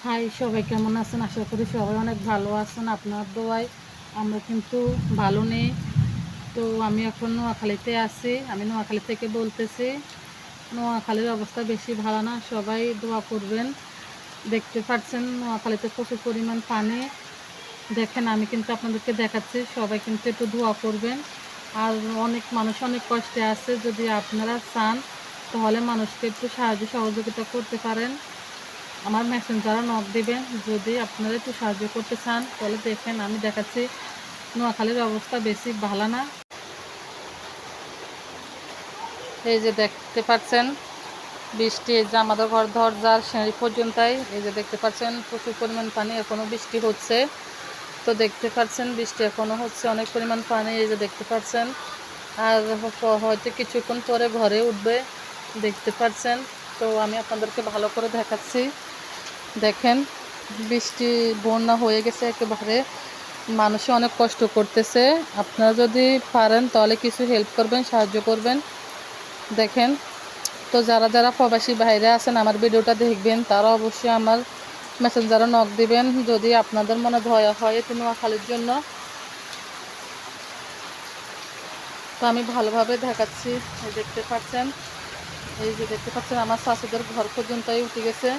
High, সবাই কেমন আছেন? আশা করি সবাই অনেক ভালো আছেন। আপনার দোয়ায় আমরা কিন্তু ভালো নেই। তো আমি এখন নোয়াখালীতে আছি। আমি নোয়াখালী থেকে বলতেছি। নোয়াখালীর অবস্থা বেশি ভালো না, সবাই দোয়া করবেন। দেখতে পাচ্ছেন নোয়াখালীতে প্রচুর পরিমাণ পানি। দেখেন, আমি কিন্তু আপনাদেরকে দেখাচ্ছি, সবাই কিন্তু একটু দোয়া করবেন। আর অনেক মানুষ অনেক কষ্টে আছে, যদি আপনারা চান তাহলে মানুষকে একটু সাহায্য সহযোগিতা করতে পারেন। আমার মেসেঞ্জারে নক দিবেন, যদি আপনারা একটু সাহায্য করতে চান তাহলে। দেখেন, আমি দেখাচ্ছি নোয়াখালীর অবস্থা বেশি ভালো না। এই যে দেখতে পাচ্ছেন বৃষ্টি, এই যে আমাদের ঘর দরজার সিঁড়ি পর্যন্তই, এই যে দেখতে পাচ্ছেন প্রচুর পরিমাণ পানি, এখনও বৃষ্টি হচ্ছে। তো দেখতে পাচ্ছেন বৃষ্টি এখনও হচ্ছে, অনেক পরিমাণ পানি, এই যে দেখতে পাচ্ছেন। আর হয়তো কিছুক্ষণ পরে ঘরে উঠবে, দেখতে পাচ্ছেন। তো আমি আপনাদেরকে ভালো করে দেখাচ্ছি। দেখেন, বৃষ্টি বন্যা হয়ে গেছে একেবারে, মানুষে অনেক কষ্ট করতেছে। আপনারা যদি পারেন তাহলে কিছু হেল্প করবেন, সাহায্য করবেন। দেখেন, তো যারা যারা প্রবাসী বাইরে আছেন আমার ভিডিওটা দেখবেন, তারা অবশ্যই আমার মেসেঞ্জারে নক দিবেন যদি আপনাদের মনে দয়া হয় একটু নোয়াখালীর জন্য। তো আমি ভালোভাবে দেখাচ্ছি। দেখতে পাচ্ছেন, এই যে দেখতে পাচ্ছেন আমার শাশুদের ঘর পর্যন্তই উঠে গেছে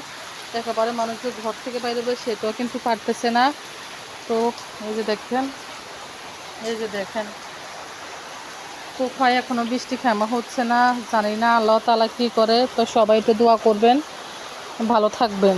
একেবারে। মানুষ যে ঘর থেকে বাইরে বের সেটাও কিন্তু পারতেছে না। তো এই যে দেখেন কোথায় এখনো বৃষ্টি থেমা হচ্ছে না, জানি না আল্লাহ তাআলা কি করে। তো সবাই একটু দোয়া করবেন, ভালো থাকবেন।